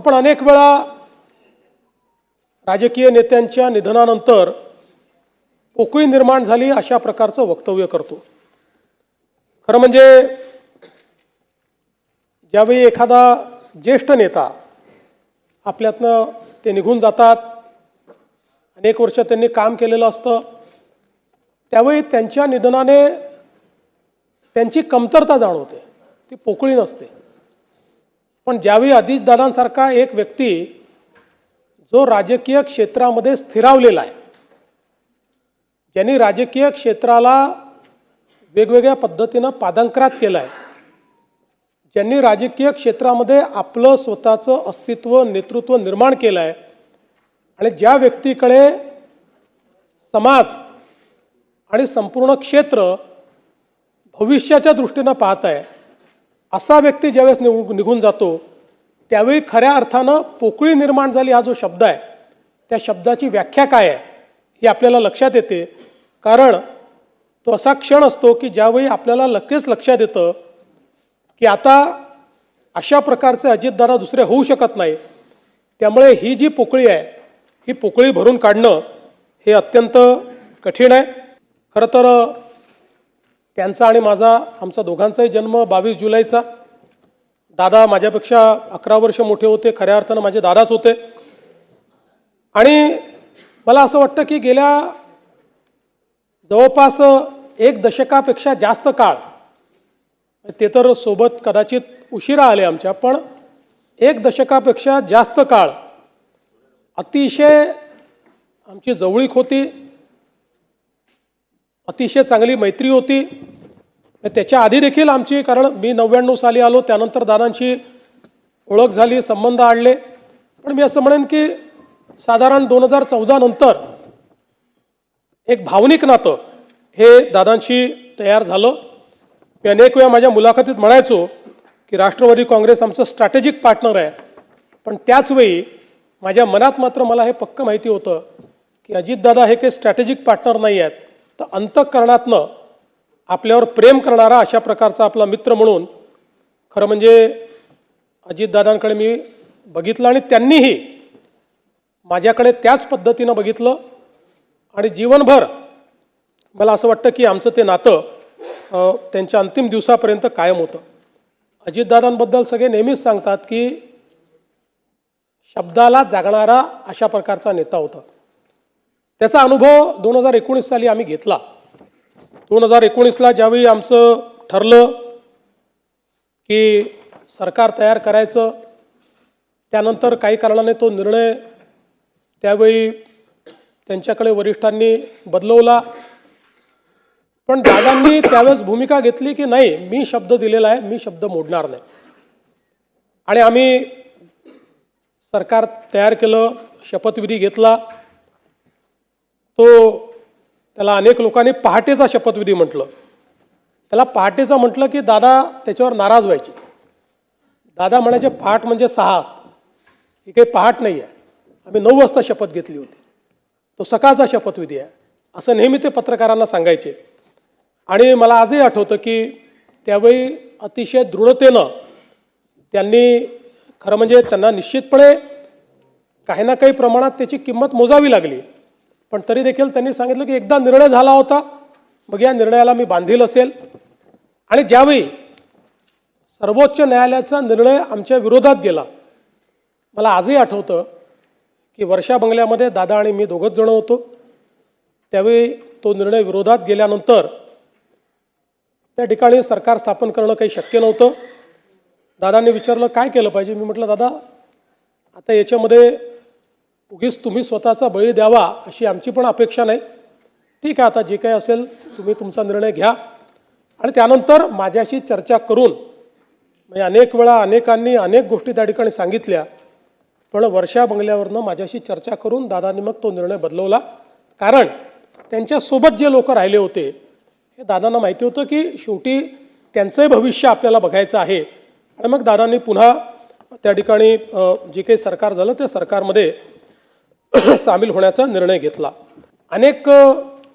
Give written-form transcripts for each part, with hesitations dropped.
आपण अनेक वेळा राजकीय नेत्यांच्या निधनानंतर पोकळी निर्माण झाली अशा प्रकारचं वक्तव्य करतो। खरं म्हणजे ज्यावेळी एखादा ज्येष्ठ नेता आपल्यातनं ते निघून जातात, अनेक वर्ष त्यांनी काम केलेलं असतं, त्यावेळी त्यांच्या निधनाने त्यांची कमतरता जाणवते, ती पोकळी नसते। पण ज्यावेळी अजितदादांसारखा एक व्यक्ती जो राजकीय क्षेत्रामध्ये स्थिरावलेला आहे, ज्यांनी राजकीय क्षेत्राला वेगवेगळ्या पद्धतीनं पादांकरात केलं आहे, ज्यांनी राजकीय क्षेत्रामध्ये आपलं स्वतःचं अस्तित्व नेतृत्व निर्माण केलं आहे आणि ज्या व्यक्तीकडे समाज आणि संपूर्ण क्षेत्र भविष्याच्या दृष्टीनं पाहत आहे, असा व्यक्ती ज्यावेळेस निघून जातो त्यावेळी खऱ्या अर्थानं पोकळी निर्माण झाली हा जो शब्द आहे, त्या शब्दाची व्याख्या काय आहे हे आपल्याला लक्षात येते। कारण तो असा क्षण असतो की ज्यावेळी आपल्याला लगेच लक्षात येतं की आता अशा प्रकारचे अजितदादा दुसरे होऊ शकत नाही। त्यामुळे ही जी पोकळी आहे ही पोकळी भरून काढणं हे अत्यंत कठीण आहे। खरं तर त्यांचा आणि माझा आमचा दोघांचाही जन्म 22 जुलैचा। दादा माझ्यापेक्षा 11 वर्ष मोठे होते, खऱ्या अर्थानं माझे दादाच होते। आणि मला असं वाटतं की गेल्या जवळपास 1 दशकापेक्षा जास्त काळ, ते तर सोबत कदाचित उशिरा आले आमच्या, पण 1 दशकापेक्षा जास्त काळ अतिशय आमची जवळीक होती, अतिशय चांगली मैत्री होती। त्याच्या आधी देखील आमची, कारण मी 99 साली आलो, त्यानंतर दादांची ओळख झाली, संबंध आणले। पण मी असं म्हणेन की साधारण 2014 नंतर एक भावनिक नातं हे दादांशी तयार झालं। मी अनेक वेळा माझ्या मुलाखतीत म्हणायचो की राष्ट्रवादी काँग्रेस आमचं स्ट्रॅटेजिक पार्टनर आहे, पण त्याचवेळी माझ्या मनात मात्र मला हे पक्क माहिती होतं की अजितदादा हे काही स्ट्रॅटेजिक पार्टनर नाही आहेत, तर अंतःकरणातनं आपल्यावर प्रेम करणारा अशा प्रकारचा आपला मित्र म्हणून खरं म्हणजे अजितदादांकडे मी बघितलं आणि त्यांनीही माझ्याकडे त्याच पद्धतीनं बघितलं। आणि जीवनभर मला असं वाटतं की आमचं ते नातं त्यांच्या अंतिम दिवसापर्यंत कायम होतं। अजितदादांबद्दल सगळे नेहमीच सांगतात की शब्दाला जागणारा अशा प्रकारचा नेता होता। त्याचा अनुभव 2019 साली आम्ही घेतला। 2019ला ज्यावेळी आमचं ठरलं की सरकार तयार करायचं, त्यानंतर काही कारणाने तो निर्णय त्यावेळी त्यांच्याकडे वरिष्ठांनी बदलवला। पण दादांनी त्यावेळेस भूमिका घेतली की नाही, मी शब्द दिलेला आहे, मी शब्द मोडणार नाही। आणि आम्ही सरकार तयार केलं, शपथविधी घेतला। त्याला अनेक लोकांनी पहाटेचा शपथविधी म्हटलं। त्याला पहाटेचा म्हटलं की दादा त्याच्यावर नाराज व्हायचे। दादा म्हणायचे पहाट म्हणजे 6 असतं, ही काही पहाट नाही आहे, आम्ही 9 वाजता शपथ घेतली होती, तो सकाळचा शपथविधी आहे, असं नेहमी ते पत्रकारांना सांगायचे। आणि मला आजही आठवतं की त्यावेळी अतिशय दृढतेनं त्यांनी, खरं म्हणजे त्यांना निश्चितपणे काही ना काही प्रमाणात त्याची किंमत मोजावी लागली, पण तरी देखील त्यांनी सांगितलं की एकदा निर्णय झाला होता, मग या निर्णयाला मी बांधील असेल। आणि ज्यावेळी सर्वोच्च न्यायालयाचा निर्णय आमच्या विरोधात गेला, मला आजही आठवतं की वर्षा बंगल्यामध्ये दादा आणि मी दोघंच जण होतो। त्यावेळी तो निर्णय विरोधात गेल्यानंतर त्या ठिकाणी सरकार स्थापन करणं काही शक्य नव्हतं। दादांनी विचारलं काय केलं पाहिजे, मी म्हटलं दादा आता याच्यामध्ये उगीच तुम्ही स्वतःचा बळी द्यावा अशी आमची पण अपेक्षा नाही, ठीक आहे आता जे काही असेल तुम्ही तुमचा निर्णय घ्या। आणि त्यानंतर माझ्याशी चर्चा करून, म्हणजे अनेक वेळा अनेकांनी अनेक गोष्टी त्या ठिकाणी सांगितल्या, पण वर्षा बंगल्यावरनं माझ्याशी चर्चा करून दादांनी मग तो निर्णय बदलवला। कारण त्यांच्यासोबत जे लोक राहिले होते हे दादांना माहिती होतं की शेवटी त्यांचंही भविष्य आपल्याला बघायचं आहे। आणि मग दादांनी पुन्हा त्या ठिकाणी जे काही सरकार झालं त्या सरकारमध्ये सामील होण्याचा निर्णय घेतला। अनेक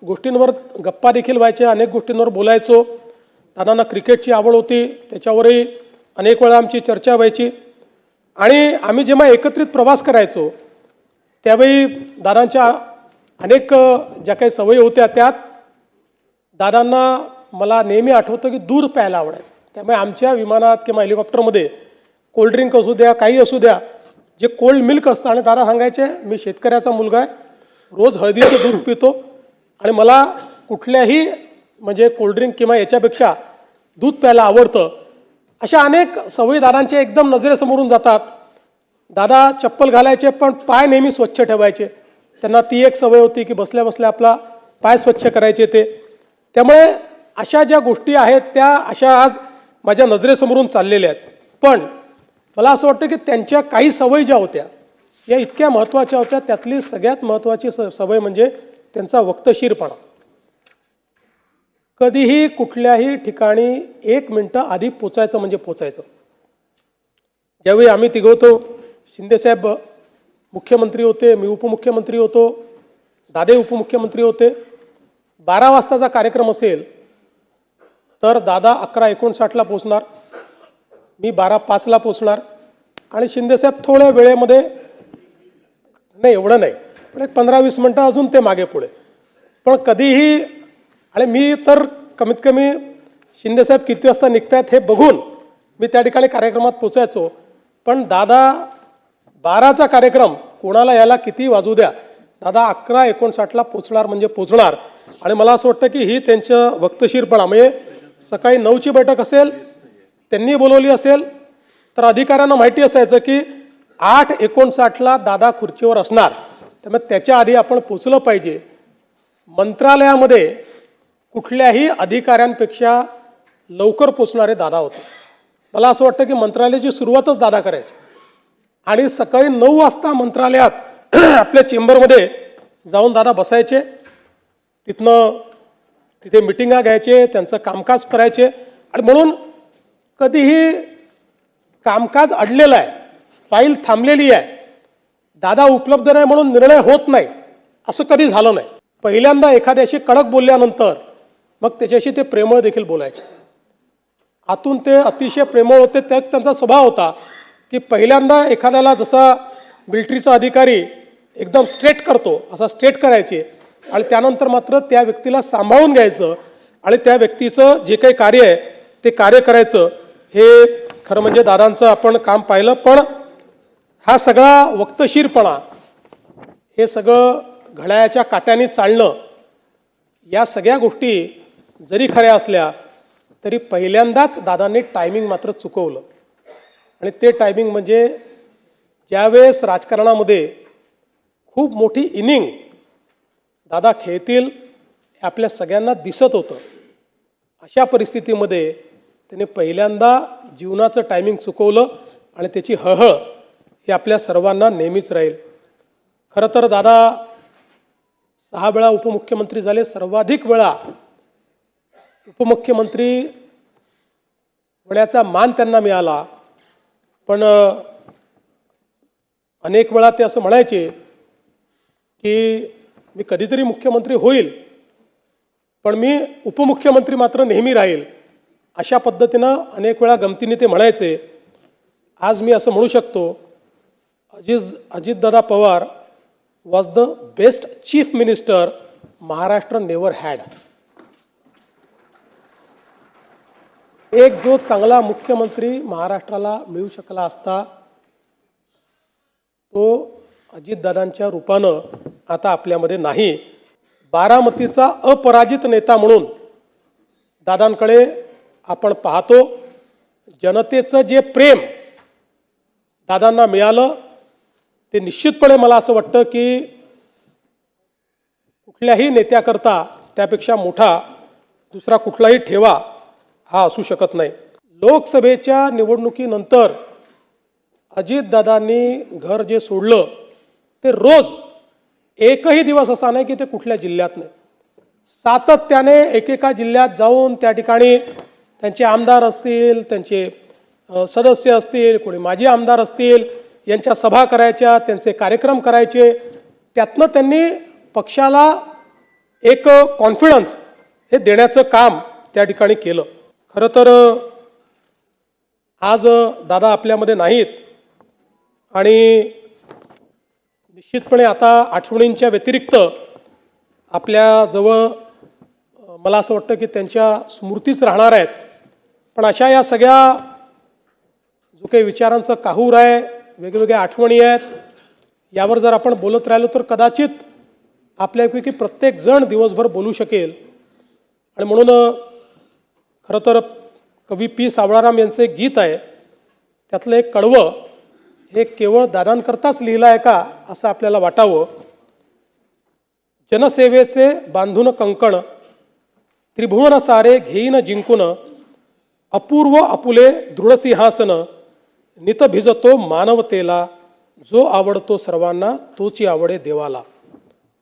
गोष्टींवर गप्पा देखील व्हायच्या, अनेक गोष्टींवर बोलायचो। दादांना क्रिकेटची आवड होती, त्याच्यावरही अनेक वेळा आमची चर्चा व्हायची। आणि आम्ही जेव्हा एकत्रित प्रवास करायचो त्यावेळी दादांच्या अनेक ज्या काही सवयी होत्या त्यात दादांना मला नेहमी आठवतं की दूध प्यायला आवडायचं. त्यामुळे आमच्या विमानात किंवा हेलिकॉप्टरमध्ये कोल्ड्रिंक असू द्या काही असू द्या जे कोल्ड मिल्क असतं आणि दादा सांगायचे मी शेतकऱ्याचा मुलगा आहे, रोज हळदीचं दूध पितो आणि मला कुठल्याही म्हणजे कोल्ड्रिंक किंवा याच्यापेक्षा दूध प्यायला आवडतं. अशा अनेक सवयी दादांच्या एकदम नजरेसमोरून जातात. दादा चप्पल घालायचे पण पाय नेहमी स्वच्छ ठेवायचे. त्यांना ती एक सवय होती की बसल्या बसल्या आपला पाय स्वच्छ करायचे ते. त्यामुळे अशा ज्या गोष्टी आहेत त्या अशा आज माझ्या नजरेसमोरून चाललेल्या आहेत. पण मला असं वाटतं की त्यांच्या काही सवयी ज्या होत्या या इतक्या महत्त्वाच्या होत्या. त्यातली सगळ्यात महत्त्वाची सवय म्हणजे त्यांचा वक्तशीरपणा. कधीही कुठल्याही ठिकाणी 1 मिनिटं आधी पोचायचं म्हणजे पोचायचं. ज्यावेळी आम्ही तिघं होतो, शिंदेसाहेब मुख्यमंत्री होते, मी उपमुख्यमंत्री होतो, दादे उपमुख्यमंत्री होते. 12 वाजताचा कार्यक्रम असेल तर दादा 11:59ला पोचणार, मी 12:05ला पोचणार आणि शिंदेसाहेब थोड्या वेळेमध्ये नाही एवढं नाही पण एक 15-20 मिनटं अजून ते मागे पुढे. पण कधीही आणि मी तर कमीत कमी शिंदेसाहेब किती वाजता निघतायत हे बघून मी त्या ठिकाणी कार्यक्रमात पोचायचो. पण दादा 12चा कार्यक्रम कोणाला यायला किती वाजू द्या, दादा 11:59ला पोचणार म्हणजे पोचणार. आणि मला असं वाटतं की ही त्यांचं वक्तशीरपणा म्हणजे सकाळी 9ची बैठक असेल त्यांनी बोलवली असेल तर अधिकाऱ्यांना माहिती असायचं की 8:59ला दादा खुर्चीवर असणार, त्यामुळे त्याच्या आधी आपण पोचलं पाहिजे. मंत्रालयामध्ये कुठल्याही अधिकाऱ्यांपेक्षा लवकर पोचणारे दादा होते. मला असं वाटतं की मंत्रालयाची सुरुवातच दादा करायची आणि सकाळी 9 वाजता मंत्रालयात आपल्या चेंबरमध्ये जाऊन दादा बसायचे. तिथनं तिथे मिटिंगा घ्यायचे, त्यांचं कामकाज करायचे. आणि म्हणून कधीही कामकाज अडलेलं आहे, फाईल थांबलेली आहे, दादा उपलब्ध नाही म्हणून निर्णय होत नाही असं कधी झालं नाही. पहिल्यांदा एखाद्याशी कडक बोलल्यानंतर मग त्याच्याशी ते प्रेमळ देखील बोलायचे. आतून ते अतिशय प्रेमळ होते. त्यात त्यांचा स्वभाव होता की पहिल्यांदा एखाद्याला जसा मिलिटरीचा अधिकारी एकदम स्ट्रेट करतो असा स्ट्रेट करायचे आणि त्यानंतर मात्र त्या व्यक्तीला सांभाळून घ्यायचं आणि त्या व्यक्तीचं जे काही कार्य आहे ते कार्य करायचं. हे खरं म्हणजे दादांचं आपण काम पाहिलं. पण हा सगळा वक्तशीरपणा, हे सगळं घड्याळाच्या काट्याने चालणं, या सगळ्या गोष्टी जरी खऱ्या असल्या तरी पहिल्यांदाच दादांनी टायमिंग मात्र चुकवलं. आणि ते टायमिंग म्हणजे ज्यावेळेस राजकारणामध्ये खूप मोठी इनिंग दादा खेळतील हे आपल्या सगळ्यांना दिसत होतं. अशा परिस्थितीमध्ये त्याने पहिल्यांदा जीवनाचं टायमिंग चुकवलं आणि त्याची हळहळ ही आपल्या सर्वांना नेहमीच राहील. खरं तर दादा 6 वेळा उपमुख्यमंत्री झाले. सर्वाधिक वेळा उपमुख्यमंत्री होण्याचा मान त्यांना मिळाला. पण अनेक वेळा ते असं म्हणायचे की मी कधीतरी मुख्यमंत्री होईल पण मी उपमुख्यमंत्री मात्र नेहमी राहील. अशा पद्धतीनं अनेक वेळा गमतीने ते म्हणायचे. आज मी असं म्हणू शकतो Ajitdada Pawar was the best chief minister Maharashtra never had. एक जो चांगला मुख्यमंत्री महाराष्ट्राला मिळू शकला असता तो अजितदादांच्या रूपानं आता आपल्यामध्ये नाही. बारामतीचा अपराजित नेता म्हणून दादांकडे आपण पाहतो. जनतेचं जे प्रेम दादांना मिळालं ते निश्चितपणे मला असं वाटतं की कुठल्याही नेत्याकरता त्यापेक्षा मोठा दुसरा कुठलाही ठेवा हा असू शकत नाही. लोकसभेच्या निवडणुकीनंतर अजितदादांनी घर जे सोडलं ते रोज एकही दिवस असा नाही की ते कुठल्या जिल्ह्यात नाही. सातत्याने एकेका जिल्ह्यात जाऊन त्या ठिकाणी त्यांचे आमदार असतील, त्यांचे सदस्य असतील, कोणी माजी आमदार असतील, यांच्या सभा करायच्या, त्यांचे कार्यक्रम करायचे. त्यातनं त्यांनी पक्षाला एक कॉन्फिडन्स हे देण्याचं काम त्या ठिकाणी केलं. खरं तर आज दादा आपल्यामध्ये नाहीत आणि निश्चितपणे आता आठवणींच्या व्यतिरिक्त आपल्याजवळ मला असं वाटतं की त्यांच्या स्मृतीच राहणार आहेत. पण अशा या सगळ्या जो काही विचारांचं काहूर आहे, वेगवेगळ्या आठवणी आहेत, यावर जर आपण बोलत राहिलो तर कदाचित आपल्यापैकी प्रत्येक जण दिवसभर बोलू शकेल. आणि म्हणून खरं तर कवी पी सावळाराम यांचं एक गीत आहे, त्यातलं एक कडवं हे केवळ दादांकरताच लिहिलं आहे का असं आपल्याला वाटावं. जनसेवेचे बांधून कंकण, त्रिभुवन सारे घेईन जिंकून, अपूर्व आपुले दृढसिंहासन, नित भिजतो मानवतेला, जो आवडतो सर्वांना तोची आवडे देवाला.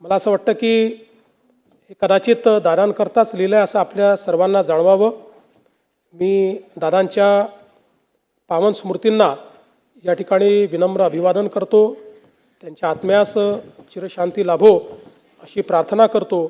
मला असं वाटतं की हे कदाचित दादांकरताच लिहिलं आहे असं आपल्या सर्वांना जाणवावं. मी दादांच्या पावन स्मृतींना या ठिकाणी विनम्र अभिवादन करतो. त्यांच्या आत्म्यास चिरशांती लाभो अशी प्रार्थना करतो.